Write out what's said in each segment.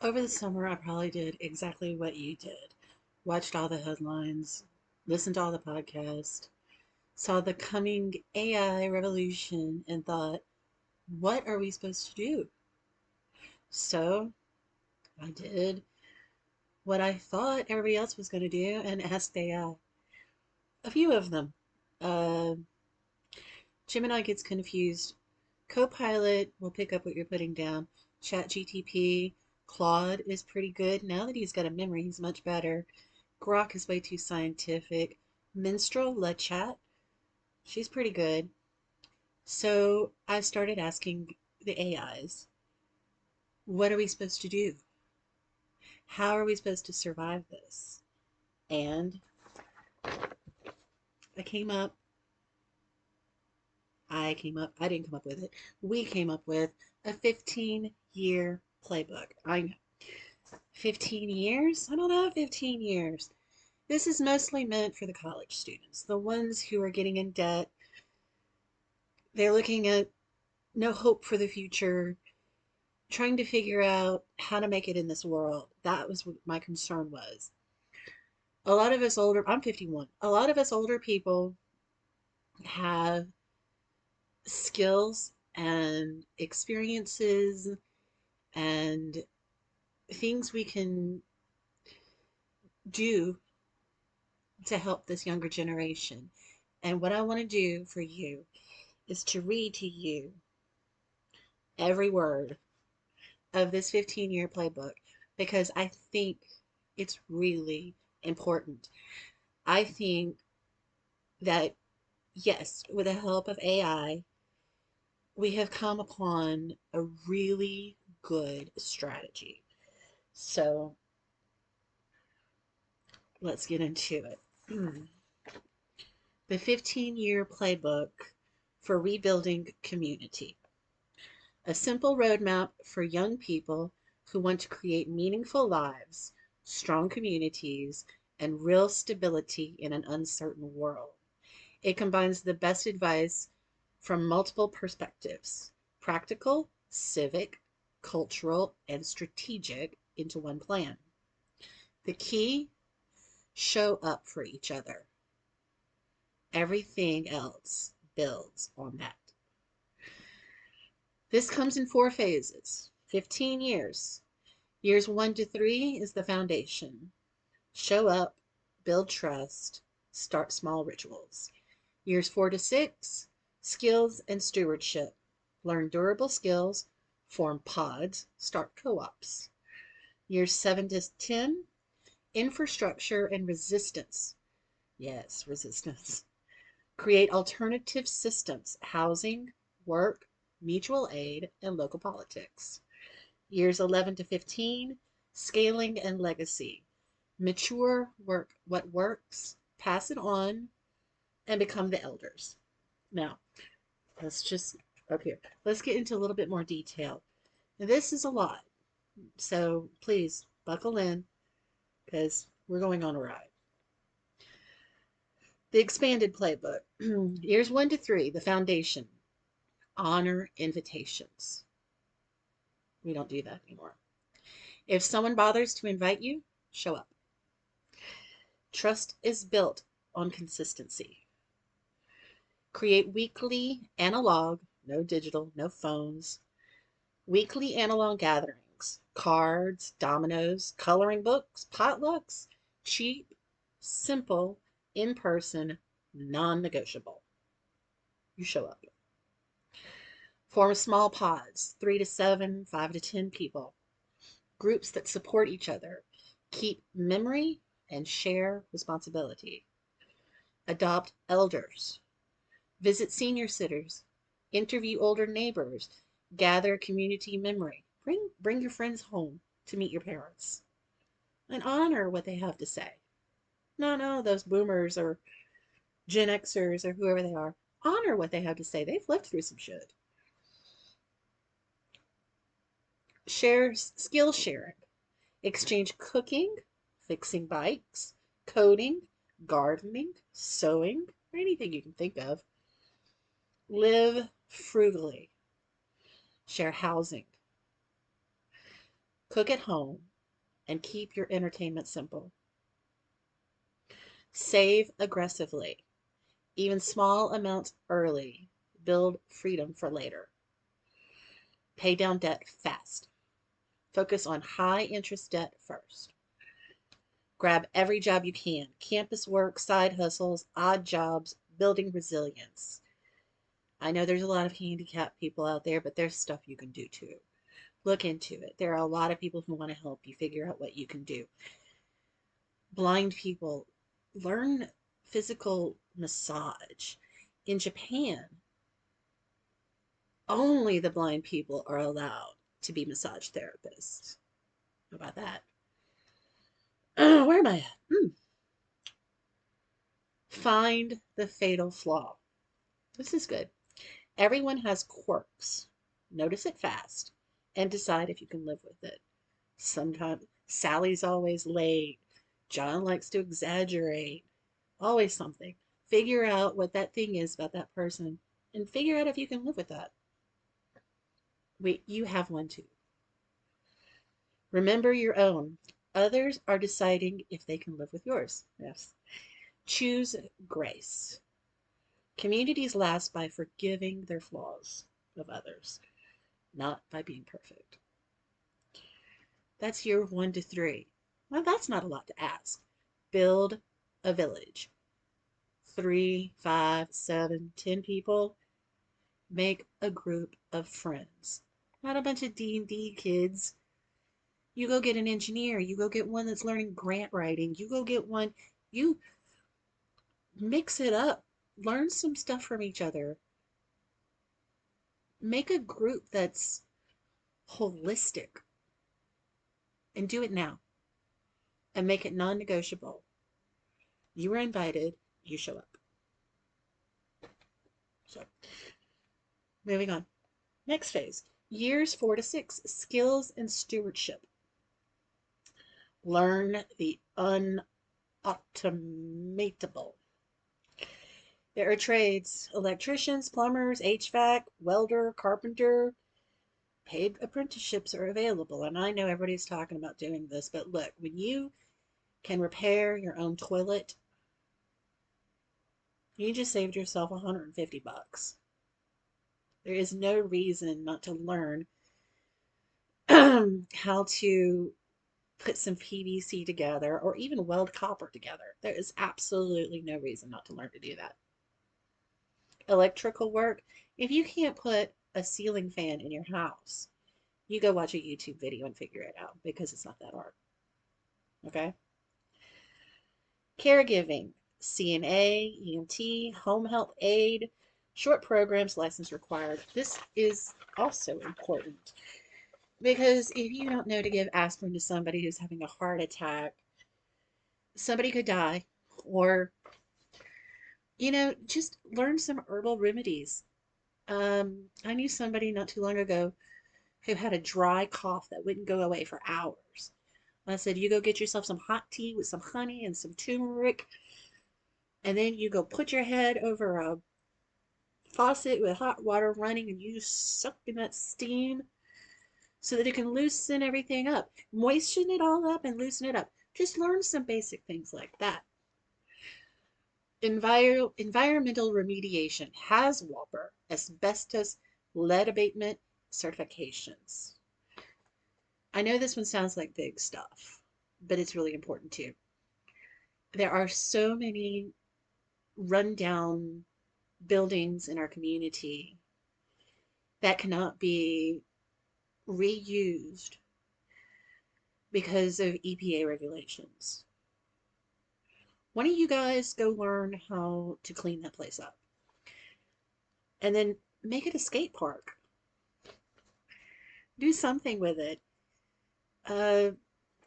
Over the summer, I probably did exactly what you did. Watched all the headlines, listened to all the podcasts, saw the coming AI revolution, and thought, what are we supposed to do? So I did what I thought everybody else was going to do and asked AI. A few of them. Uh, Gemini gets confused. Copilot will pick up what you're putting down. ChatGTP, Claude is pretty good. Now that he's got a memory, he's much better. Grok is way too scientific. Minstrel, La Chat, she's pretty good. So I started asking the AIs, what are we supposed to do? How are we supposed to survive this? And I came up, I didn't come up with it. We came up with a 15-year playbook. I know. 15 years? I don't know, 15 years. This is mostly meant for the college students, the ones who are getting in debt. They're looking at no hope for the future, trying to figure out how to make it in this world. That was what my concern was. A lot of us older, I'm 51, a lot of us older people have skills and experiences and things we can do to help this younger generation. And what I want to do for you is to read to you every word of this 15-year playbook because I think it's really important. I think that, yes, with the help of AI, we have come upon a really good strategy. So let's get into it. The 15-year playbook for rebuilding community. A simple roadmap for young people who want to create meaningful lives, strong communities, and real stability in an uncertain world. It combines the best advice from multiple perspectives: practical, civic, cultural, and strategic into one plan. The key: show up for each other. Everything else builds on that. This comes in 4 phases, 15 years. Years 1 to 3 is the foundation. Show up, build trust, start small rituals. Years 4 to 6, skills and stewardship. Learn durable skills, form pods, start co ops. Years 7 to 10, infrastructure and resistance. Yes, resistance. Create alternative systems, housing, work, mutual aid, and local politics. Years 11 to 15, scaling and legacy. Mature work what works, pass it on, and become the elders. Now, let's just, okay, let's get into a little bit more detail. This is a lot, so please buckle in because we're going on a ride. The expanded playbook. Years 1 to 3, the foundation. Honor invitations. We don't do that anymore. If someone bothers to invite you, show up. Trust is built on consistency. Create weekly analog, no digital, no phones, weekly analog gatherings, cards, dominoes, coloring books, potlucks, cheap, simple, in person, non negotiable. You show up. Form small pods, 3 to 7, 5 to 10 people, groups that support each other, keep memory, and share responsibility. Adopt elders, visit senior sitters, interview older neighbors, gather community memory. Bring your friends home to meet your parents and honor what they have to say. No, those boomers or Gen Xers or whoever they are. Honor what they have to say. They've lived through some shit. Share skill sharing. Exchange cooking, fixing bikes, coding, gardening, sewing, or anything you can think of. Live frugally. Share housing. Cook at home and keep your entertainment simple. Save aggressively, even small amounts early. Build freedom for later. Pay down debt fast. Focus on high interest debt first. Grab every job you can. Campus work, side hustles, odd jobs, building resilience. I know there's a lot of handicapped people out there, but there's stuff you can do too. Look into it. There are a lot of people who want to help you figure out what you can do. Blind people, learn physical massage. In Japan, only the blind people are allowed to be massage therapists. How about that? Where am I at? Find the fatal flaw. This is good. Everyone has quirks. Notice it fast and decide if you can live with it. Sometimes Sally's always late. John likes to exaggerate. Always something. Figure out what that thing is about that person and figure out if you can live with that. Wait, you have one too. Remember your own. Others are deciding if they can live with yours. Yes. Choose grace. Communities last by forgiving their flaws of others, not by being perfect. That's year 1 to 3. Well, that's not a lot to ask. Build a village. 3, 5, 7, 10 people. Make a group of friends. Not a bunch of D&D kids. You go get an engineer. You go get one that's learning grant writing. You go get one. You mix it up. Learn some stuff from each other. Make a group that's holistic and do it now and make it non-negotiable. You are invited. You show up. So, moving on. Next phase. Years 4 to 6. Skills and stewardship. Learn the unautomatable. There are trades: electricians, plumbers, HVAC, welder, carpenter. Paid apprenticeships are available, and I know everybody's talking about doing this, but look, when you can repair your own toilet, you just saved yourself $150. There is no reason not to learn how to put some PVC together or even weld copper together. There is absolutely no reason not to learn to do that. Electrical work, if you can't put a ceiling fan in your house, you go watch a YouTube video and figure it out because it's not that hard. Okay? Caregiving, CNA, EMT, home health aide, short programs, license required. This is also important because if you don't know to give aspirin to somebody who's having a heart attack, somebody could die, or just learn some herbal remedies. I knew somebody not too long ago who had a dry cough that wouldn't go away for hours. I said, you go get yourself some hot tea with some honey and some turmeric, and then you go put your head over a faucet with hot water running and you suck in that steam so that it can loosen everything up. Moisten it all up and loosen it up. Just learn some basic things like that. Environmental remediation has WAPR, asbestos, lead abatement certifications. I know this one sounds like big stuff, but it's really important too. There are so many rundown buildings in our community that cannot be reused because of EPA regulations. Why don't you guys go learn how to clean that place up? And then make it a skate park. Do something with it.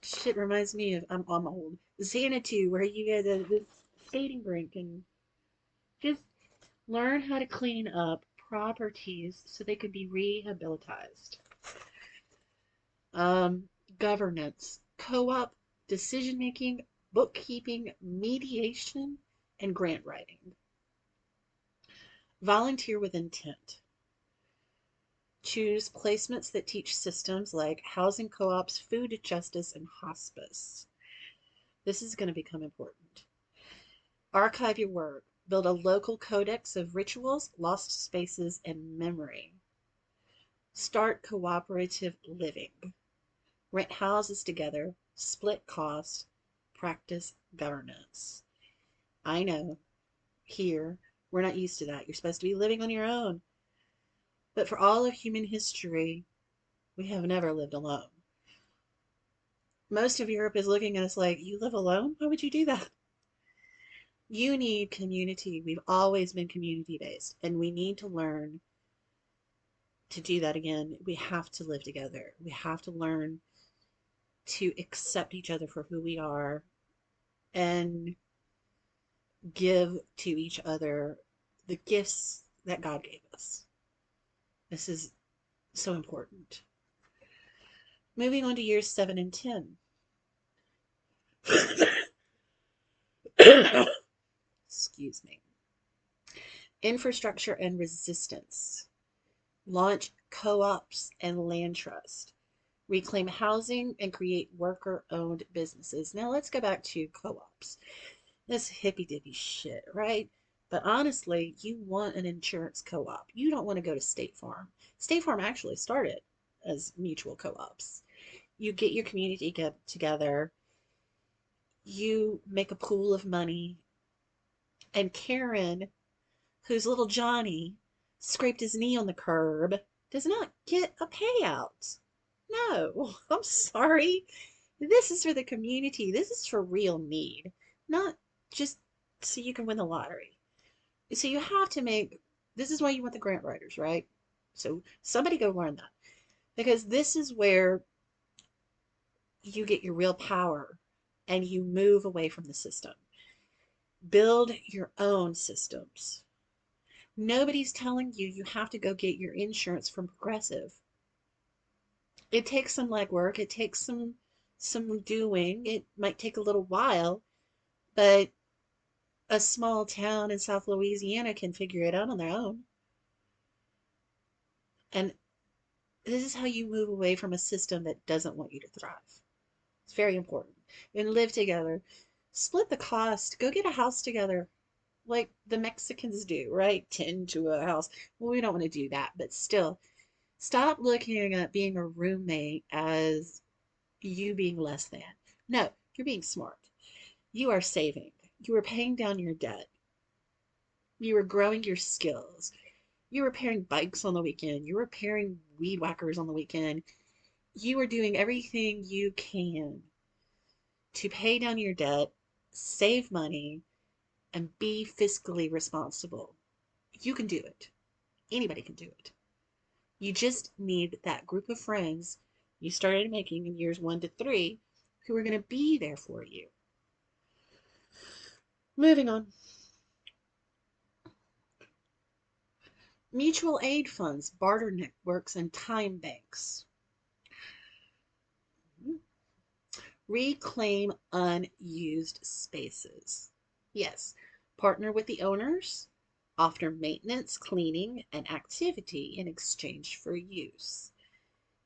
Shit reminds me of, I'm old, Xanadu, where you get the skating rink, and just learn how to clean up properties so they can be rehabilitized. Governance, co-op, decision-making, bookkeeping, mediation, and grant writing. Volunteer with intent. Choose placements that teach systems like housing co-ops, food justice, and hospice. This is going to become important. Archive your work. Build a local codex of rituals, lost spaces, and memory. Start cooperative living. Rent houses together, split costs, practice governance. I know, here, we're not used to that. You're supposed to be living on your own. But for all of human history, we have never lived alone. Most of Europe is looking at us like, you live alone? Why would you do that? You need community. We've always been community based, and we need to learn to do that again. We have to live together. We have to learn to accept each other for who we are and give to each other the gifts that God gave us. This is so important. Moving on to years 7 and 10. Excuse me. Infrastructure and resistance. Launch co-ops and land trust. Reclaim housing and create worker-owned businesses. Now let's go back to co-ops. This hippy-dippy shit, right? But honestly, you want an insurance co-op. You don't want to go to State Farm. State Farm actually started as mutual co-ops. You get your community together, you make a pool of money, and Karen, whose little Johnny scraped his knee on the curb, does not get a payout. No, I'm sorry. This is for the community. This is for real need, not just so you can win the lottery. So you have to make, this is why you want the grant writers, right? So somebody go learn that, because this is where you get your real power and you move away from the system. Build your own systems. Nobody's telling you you have to go get your insurance from Progressive. It takes some legwork, it takes some doing. It might take a little while, but a small town in South Louisiana can figure it out on their own. And this is how you move away from a system that doesn't want you to thrive. It's very important. And live together. Split the cost. Go get a house together like the Mexicans do, right? Tend to a house. Well, we don't want to do that, but still, stop looking at being a roommate as you being less than. No, you're being smart. You are saving. You are paying down your debt. You are growing your skills. You're repairing bikes on the weekend. You're repairing weed whackers on the weekend. You are doing everything you can to pay down your debt, save money, and be fiscally responsible. You can do it. Anybody can do it. You just need that group of friends you started making in years 1 to 3 who are going to be there for you. Moving on. Mutual aid funds, barter networks, and time banks. Reclaim unused spaces. Yes, partner with the owners, offer maintenance, cleaning, and activity in exchange for use.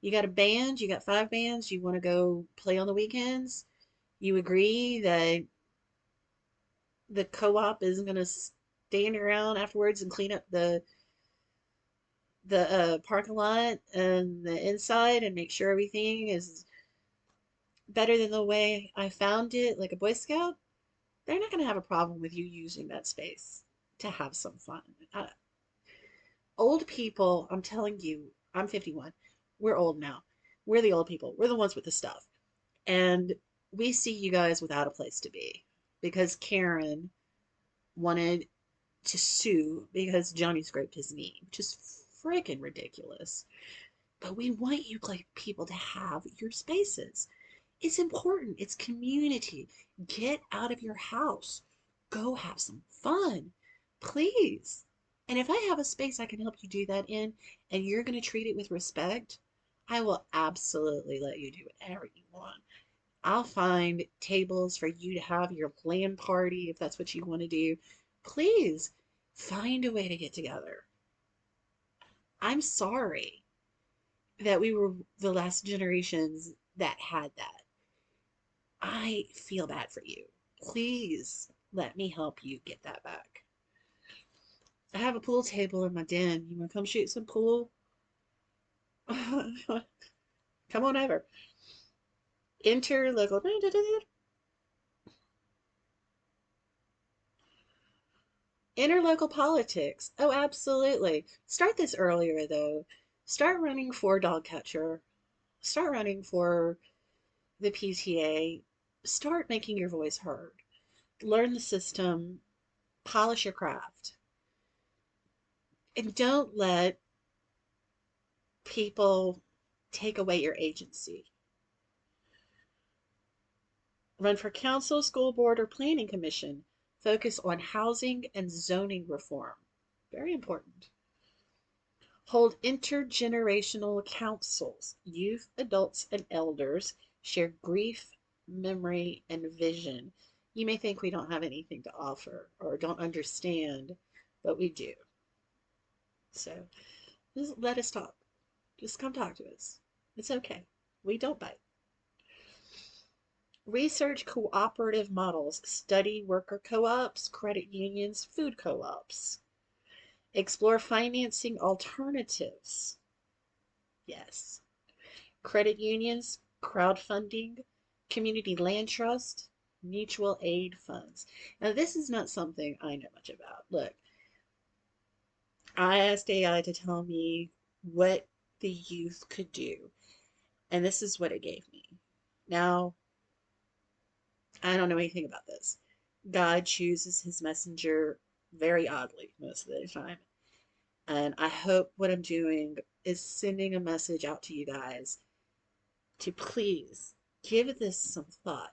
You got a band, you got 5 bands, you want to go play on the weekends. You agree that the co-op isn't going to stand around afterwards and clean up the parking lot and the inside and make sure everything is better than the way I found it, like a Boy Scout. They're not going to have a problem with you using that space to have some fun. Old people, I'm telling you, I'm 51. We're old now. We're the old people. We're the ones with the stuff. And we see you guys without a place to be because Karen wanted to sue because Johnny scraped his knee, which is freaking ridiculous. But we want you like people to have your spaces. It's important. It's community. Get out of your house. Go have some fun. Please. And if I have a space I can help you do that in, and you're going to treat it with respect, I will absolutely let you do whatever you want. I'll find tables for you to have your LAN party if that's what you want to do. Please find a way to get together. I'm sorry. that we were the last generations that had that. I feel bad for you. Please let me help you get that back. I have a pool table in my den. You want to come shoot some pool? Come on over. Enter local. Interlocal politics. Oh, absolutely. Start this earlier, though. Start running for dog catcher. Start running for the PTA. Start making your voice heard. Learn the system. Polish your craft. And don't let people take away your agency. Run for council, school board, or planning commission. Focus on housing and zoning reform. Very important. Hold intergenerational councils. Youth, adults, and elders share grief, memory, and vision. You may think we don't have anything to offer or don't understand, but we do. So just let us talk. Just come talk to us. It's okay. We don't bite. Research cooperative models. Study worker co-ops, credit unions, food co-ops. Explore financing alternatives. Yes. Credit unions, crowdfunding, community land trust, mutual aid funds. Now, this is not something I know much about. Look, I asked AI to tell me what the youth could do, and this is what it gave me. Now, I don't know anything about this. God chooses his messenger very oddly most of the time. And I hope what I'm doing is sending a message out to you guys to please give this some thought.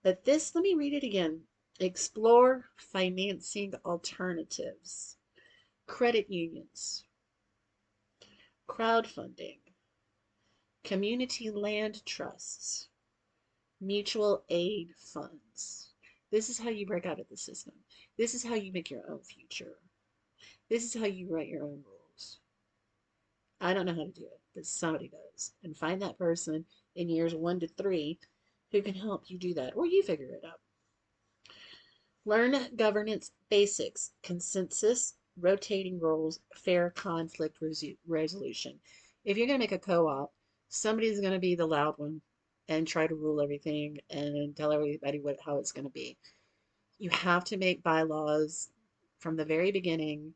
But this, let me read it again. Explore financing alternatives, credit unions, crowdfunding, community land trusts, mutual aid funds. This is how you break out of the system. This is how you make your own future. This is how you write your own rules. I don't know how to do it, but somebody does. And find that person in years 1 to 3 who can help you do that, or you figure it out. Learn governance basics, consensus, rotating roles, fair conflict resolution. If you're going to make a co-op, somebody's going to be the loud one and try to rule everything and tell everybody how it's going to be. You have to make bylaws from the very beginning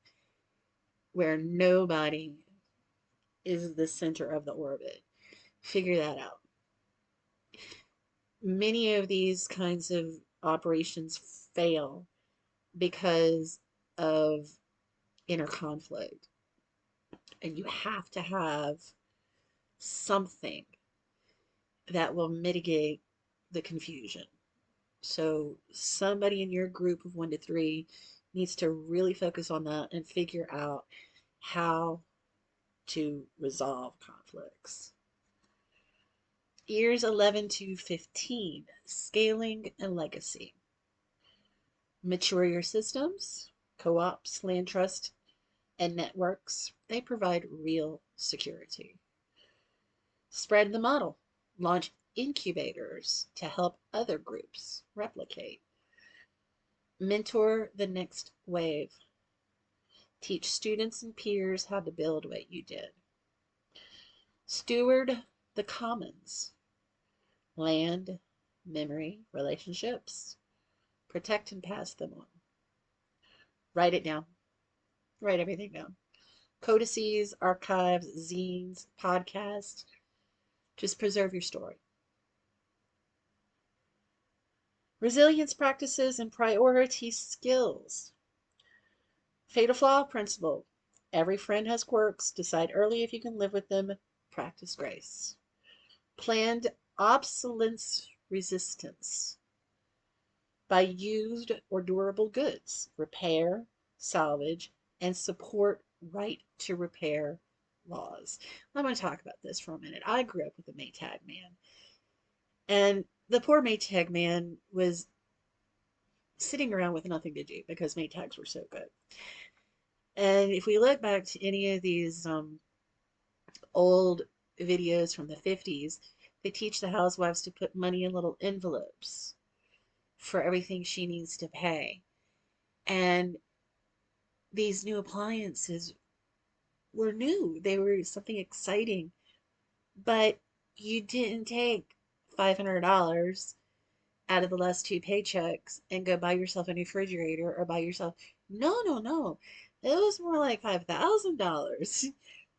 where nobody is the center of the orbit. Figure that out. Many of these kinds of operations fail because of inner conflict. And you have to have something that will mitigate the confusion. So somebody in your group of 1 to 3 needs to really focus on that and figure out how to resolve conflicts. Years 11 to 15, scaling and legacy. Mature your systems, co-ops, land trust, and networks. They provide real security. Spread the model. Launch incubators to help other groups replicate. Mentor the next wave. Teach students and peers how to build what you did. Steward the commons. Land, memory, relationships. Protect and pass them on. Write it down. Write everything down. Codices, archives, zines, podcasts. Just preserve your story. Resilience practices and priority skills. Fatal flaw principle. Every friend has quirks. Decide early if you can live with them. Practice grace. Planned obsolescence resistance. By used or durable goods. Repair, salvage, and support right to repair laws. I'm going to talk about this for a minute. I grew up with a Maytag man. And the poor Maytag man was sitting around with nothing to do because Maytags were so good. And if we look back to any of these old videos from the 50s. They teach the housewives to put money in little envelopes for everything she needs to pay. And these new appliances were new, they were something exciting, but you didn't take $500 out of the last two paychecks and go buy yourself a new refrigerator or buy yourself. No, no, no. It was more like $5,000.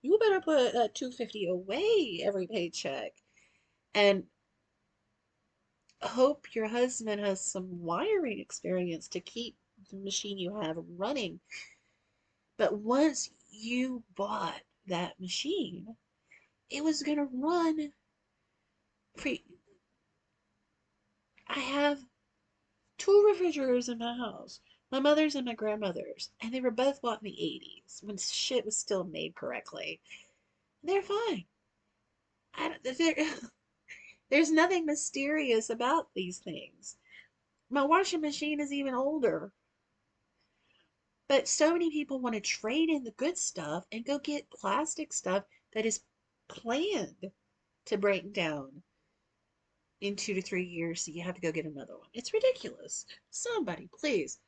You better put 250 away every paycheck and hope your husband has some wiring experience to keep the machine you have running. But once you bought that machine, it was going to run for. I have two refrigerators in my house. My mother's and my grandmother's, and they were both bought in the 80s when shit was still made correctly. They're fine. There's nothing mysterious about these things. My washing machine is even older. But so many people want to trade in the good stuff and go get plastic stuff that is planned to break down in 2 to 3 years, so you have to go get another one. It's ridiculous. Somebody, please,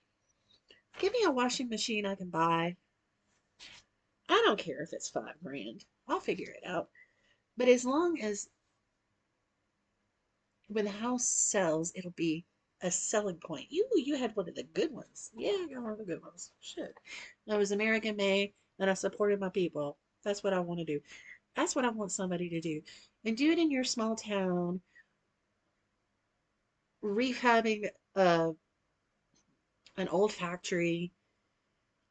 give me a washing machine I can buy. I don't care if it's $5 grand. I'll figure it out. But as long as when the house sells, it'll be a selling point. You had one of the good ones. Yeah, I got one of the good ones. Shit. I was American made and I supported my people. That's what I want to do. That's what I want somebody to do. And do it in your small town, rehabbing an old factory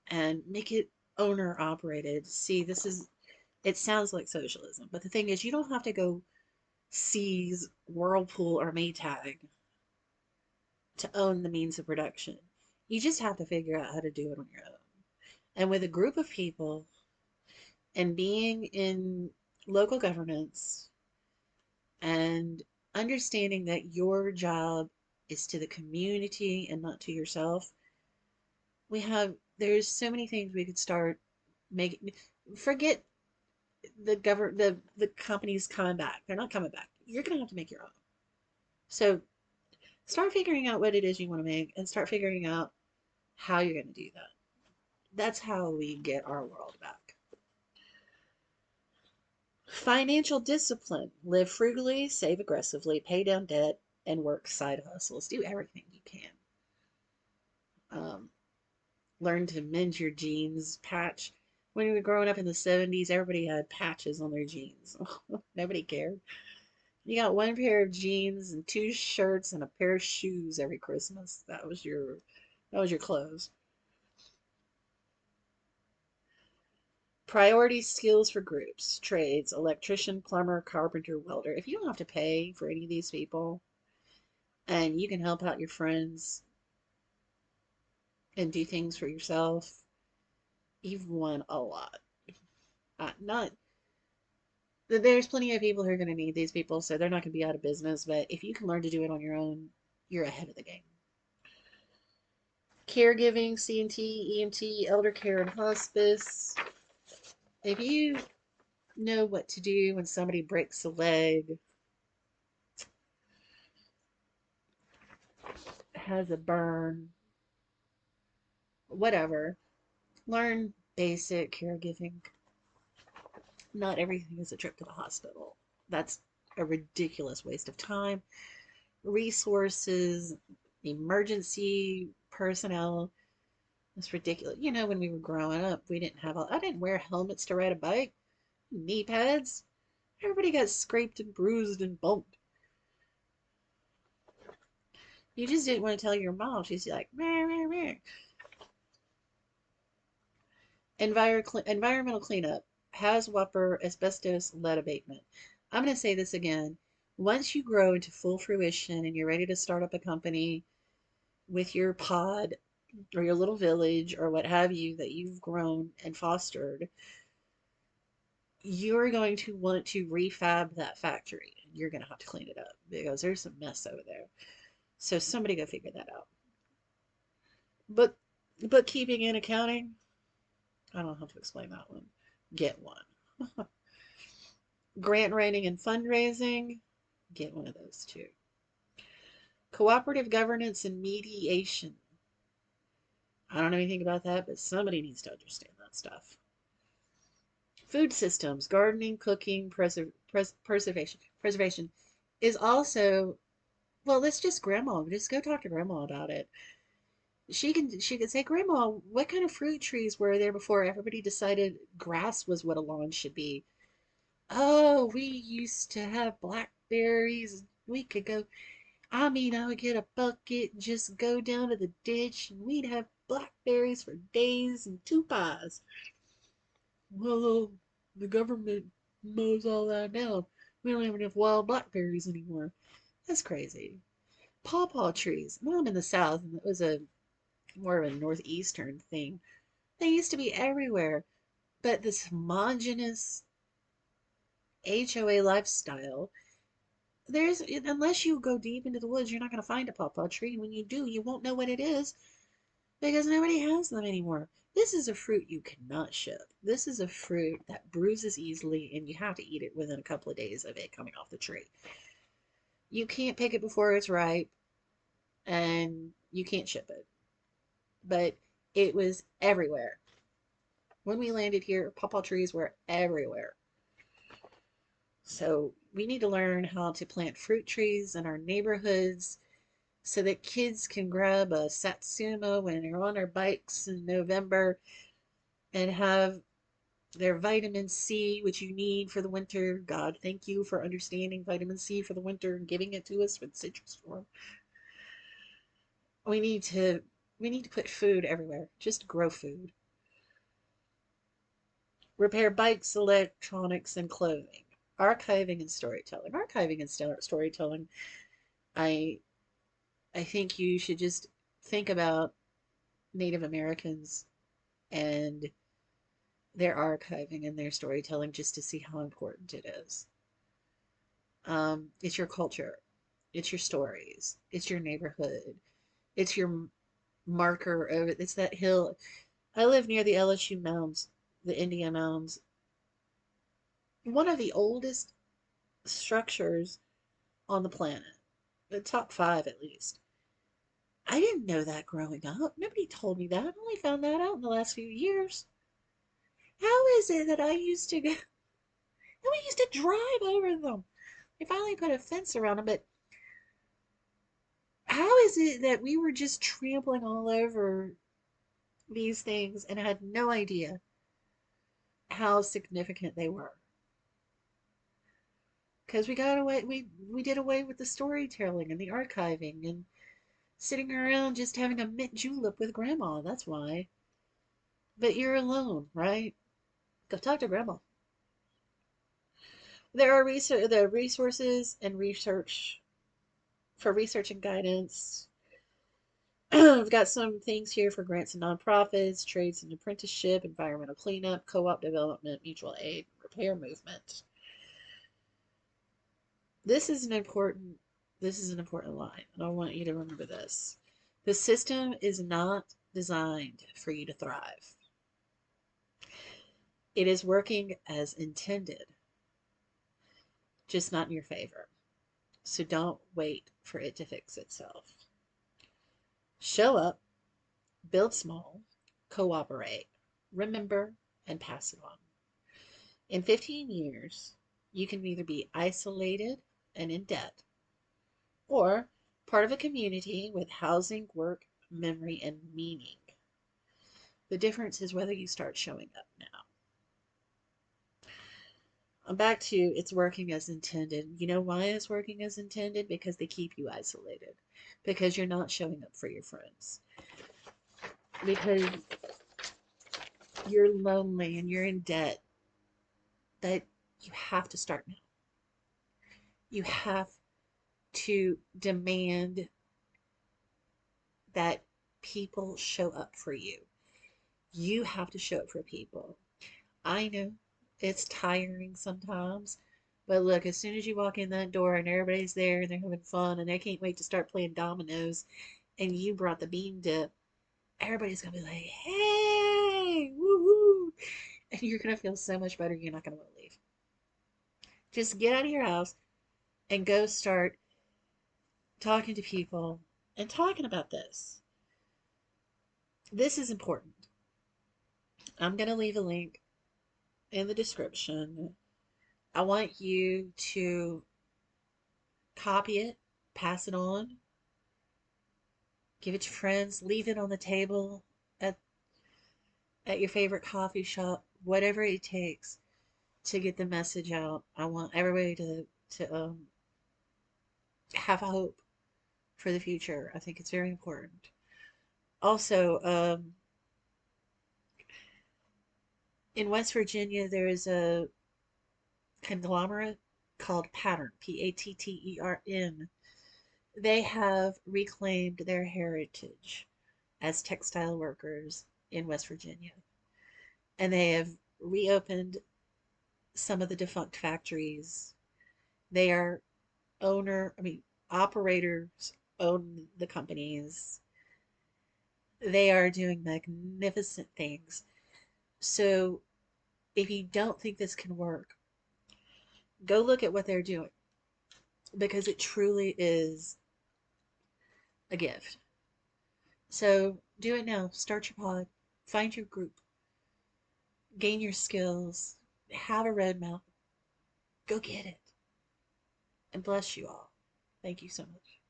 and make it owner operated. See, it sounds like socialism, but the thing is, you don't have to go seize Whirlpool or Maytag to own the means of production. You just have to figure out how to do it on your own. And with a group of people and being in local governments and understanding that your job is to the community and not to yourself, there's so many things we could start making. Forget the companies coming back. They're not coming back. You're gonna have to make your own. So start figuring out what it is you want to make and start figuring out how you're going to do that. That's how we get our world back. Financial discipline. Live frugally, save aggressively, pay down debt, and work side hustles. Do everything you can. Um, Learn to mend your jeans. Patch. When we were growing up in the 70s, everybody had patches on their jeans. Nobody cared. You got one pair of jeans and two shirts and a pair of shoes every Christmas. That was your clothes. Priority skills for groups, trades, electrician, plumber, carpenter, welder. If you don't have to pay for any of these people and you can help out your friends and do things for yourself, you've won a lot. Not There's plenty of people who are going to need these people, so they're not going to be out of business. But if you can learn to do it on your own, you're ahead of the game. Caregiving, CNT, EMT, elder care, and hospice. If you know what to do when somebody breaks a leg, has a burn, whatever, learn basic caregiving. Not everything is a trip to the hospital. That's a ridiculous waste of time, resources, emergency personnel. It's ridiculous. When we were growing up, I didn't wear helmets to ride a bike, knee pads. Everybody got scraped and bruised and bumped. You just didn't want to tell your mom. She's like, meh, meh, meh. Environmental cleanup, HAZWAPER, asbestos, lead abatement. I'm going to say this again. Once you grow into full fruition and you're ready to start up a company with your pod or your little village or what have you that you've grown and fostered, you're going to want to refab that factory. You're going to have to clean it up because there's some mess over there. So somebody go figure that out. But bookkeeping and accounting, I don't have to explain that one. Get one. Grant writing and fundraising, get one of those too. Cooperative governance and mediation. I don't know anything about that, but somebody needs to understand that stuff. Food systems, gardening, cooking, preservation is also, well, let's just grandma. Just go talk to grandma about it. She could say, Grandma, what kind of fruit trees were there before everybody decided grass was what a lawn should be? Oh, we used to have blackberries. We could go, I mean, I would get a bucket and just go down to the ditch and we'd have blackberries for days and two pies. Well, the government mows all that down. We don't have enough wild blackberries anymore. That's crazy. Pawpaw trees. Well, I'm in the South, and it was a more of a northeastern thing. They used to be everywhere, but this homogenous HOA lifestyle, there's unless you go deep into the woods, you're not going to find a pawpaw tree. And when you do, you won't know what it is because nobody has them anymore. This is a fruit you cannot ship. This is a fruit that bruises easily, and you have to eat it within a couple of days of it coming off the tree. You can't pick it before it's ripe, and you can't ship it. But it was everywhere. When we landed here, pawpaw trees were everywhere. So we need to learn how to plant fruit trees in our neighborhoods so that kids can grab a satsuma when they're on their bikes in November and have their vitamin C, which you need for the winter. God, thank you for understanding vitamin C for the winter and giving it to us with citrus form. We need to we need to put food everywhere. Just grow food. Repair bikes, electronics, and clothing. Archiving and storytelling. Archiving and storytelling. I I think you should just think about Native Americans and their archiving and their storytelling just to see how important it is. It's your culture, it's your stories, it's your neighborhood, it's your marker over. It's that hill. I live near the LSU Mounds, the Indian Mounds, one of the oldest structures on the planet, the top five at least. I didn't know that growing up. Nobody told me that. I only found that out in the last few years. How is it that I used to go? And we used to drive over them. They finally put a fence around them, but how is it that we were just trampling all over these things and had no idea how significant they were? Because we got away, we did away with the storytelling and the archiving and sitting around just having a mint julep with grandma. That's why. But you're alone, right? Go talk to grandma. There are the resources and research for research and guidance. We've got some things here for grants and nonprofits, trades and apprenticeship, environmental cleanup, co-op development, mutual aid, repair movement. This is an important line, and I want you to remember this. The system is not designed for you to thrive. It is working as intended, just not in your favor. So don't wait for it to fix itself. Show up, build small, cooperate, remember, and pass it on. In 15 years, you can either be isolated and in debt, or part of a community with housing, work, memory, and meaning. The difference is whether you start showing up now. I'm back to it's working as intended. You know why it's working as intended? Because they keep you isolated. Because you're not showing up for your friends. Because you're lonely and you're in debt. But you have to start now. You have to demand that people show up for you. You have to show up for people. I know it's tiring sometimes, but look, as soon as you walk in that door and everybody's there and they're having fun and they can't wait to start playing dominoes and you brought the bean dip, everybody's gonna be like, hey, woohoo! And you're gonna feel so much better, you're not gonna want to leave. Just get out of your house and go start talking to people and talking about this. This is important. I'm going to leave a link in the description. I want you to copy it, pass it on, give it to friends, leave it on the table at, at your favorite coffee shop, whatever it takes to get the message out. I want everybody to have a hope for the future. I think it's very important. Also, in West Virginia, there is a conglomerate called Pattern, Pattern. They have reclaimed their heritage as textile workers in West Virginia. And they have reopened some of the defunct factories. They are operators own the companies. They are doing magnificent things. So if you don't think this can work, go look at what they're doing because it truly is a gift. So do it now. Start your pod, find your group, gain your skills, have a roadmap. Go get it. And bless you all. Thank you so much.